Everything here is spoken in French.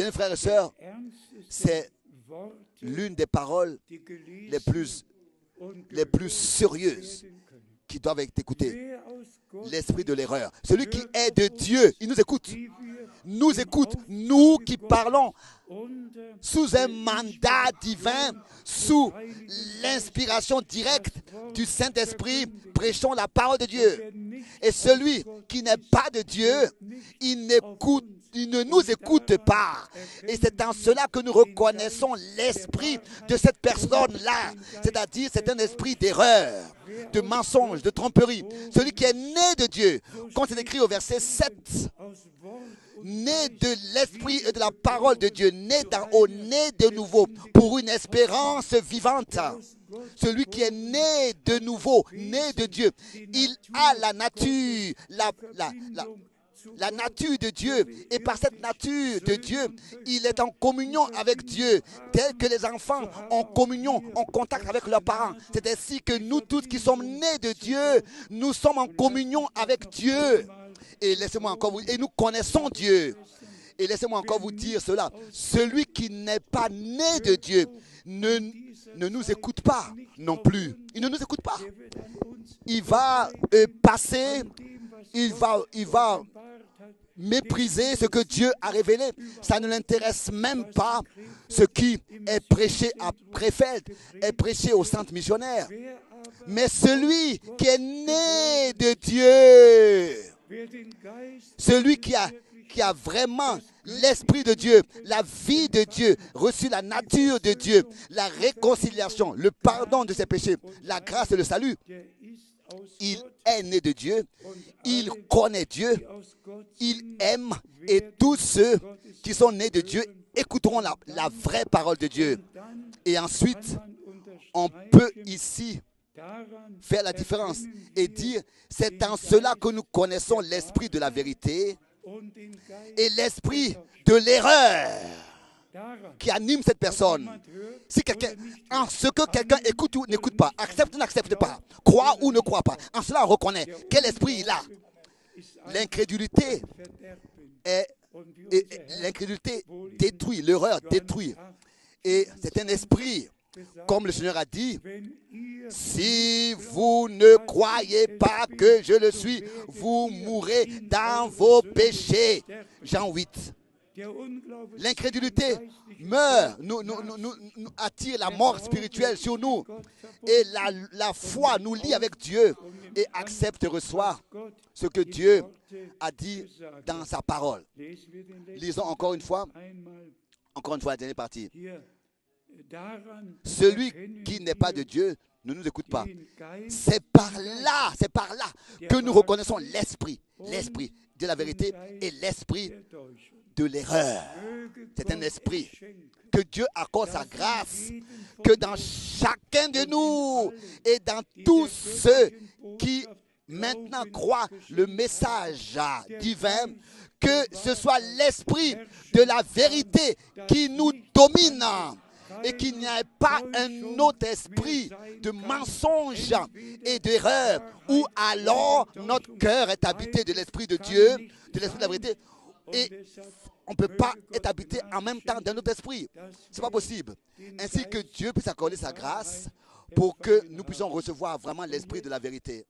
Bien, frères et sœurs, c'est l'une des paroles les plus sérieuses qui doivent être écoutées. L'esprit de l'erreur. Celui qui est de Dieu, il nous écoute. Nous écoute, nous qui parlons sous un mandat divin, sous l'inspiration directe du Saint-Esprit, prêchons la parole de Dieu. Et celui qui n'est pas de Dieu, il ne nous écoute pas. Et c'est en cela que nous reconnaissons l'esprit de cette personne-là. C'est-à-dire, c'est un esprit d'erreur, de mensonge, de tromperie. Celui qui est né de Dieu, comme c'est écrit au verset 7, né de l'esprit et de la parole de Dieu, né de nouveau, pour une espérance vivante. Celui qui est né de nouveau, né de Dieu, il a la nature, la nature de Dieu. Et par cette nature de Dieu, il est en communion avec Dieu, tel que les enfants ont communion, en contact avec leurs parents. C'est ainsi que nous tous qui sommes nés de Dieu, nous sommes en communion avec Dieu. Et laissez-moi encore vous, et nous connaissons Dieu. Et laissez-moi encore vous dire cela. Celui qui n'est pas né de Dieu ne nous écoute pas non plus. Il ne nous écoute pas. Il va passer, il va mépriser ce que Dieu a révélé. Ça ne l'intéresse même pas ce qui est prêché à Krefeld, est prêché aux centres missionnaires. Mais celui qui est né de Dieu, celui qui a vraiment l'esprit de Dieu, la vie de Dieu, reçu la nature de Dieu, la réconciliation, le pardon de ses péchés, la grâce et le salut, il est né de Dieu, il connaît Dieu, il aime, et tous ceux qui sont nés de Dieu écouteront la vraie parole de Dieu. Et ensuite, on peut ici faire la différence et dire, c'est en cela que nous connaissons l'esprit de la vérité et l'esprit de l'erreur qui anime cette personne. Si en ce que quelqu'un écoute ou n'écoute pas, accepte ou n'accepte pas, croit ou ne croit pas, en cela on reconnaît quel esprit il a. L'incrédulité l'incrédulité détruit, l'erreur détruit. Et c'est un esprit, comme le Seigneur a dit, si vous ne croyez pas que je le suis, vous mourrez dans vos péchés. Jean 8. L'incrédulité meurt, nous attire la mort spirituelle sur nous. Et la foi nous lie avec Dieu et accepte et reçoit ce que Dieu a dit dans sa parole. Lisons encore une fois la dernière partie. Celui qui n'est pas de Dieu ne nous écoute pas. C'est par là que nous reconnaissons l'esprit de la vérité et l'esprit de l'erreur. C'est un esprit que Dieu accorde sa grâce, que dans chacun de nous et dans tous ceux qui maintenant croient le message divin, que ce soit l'esprit de la vérité qui nous domine et qu'il n'y ait pas un autre esprit de mensonge et d'erreur où alors notre cœur est habité de l'esprit de Dieu, de l'esprit de la vérité. Et on ne peut pas être habité en même temps d'un autre esprit. Ce n'est pas possible. Ainsi que Dieu puisse accorder sa grâce pour que nous puissions recevoir vraiment l'esprit de la vérité.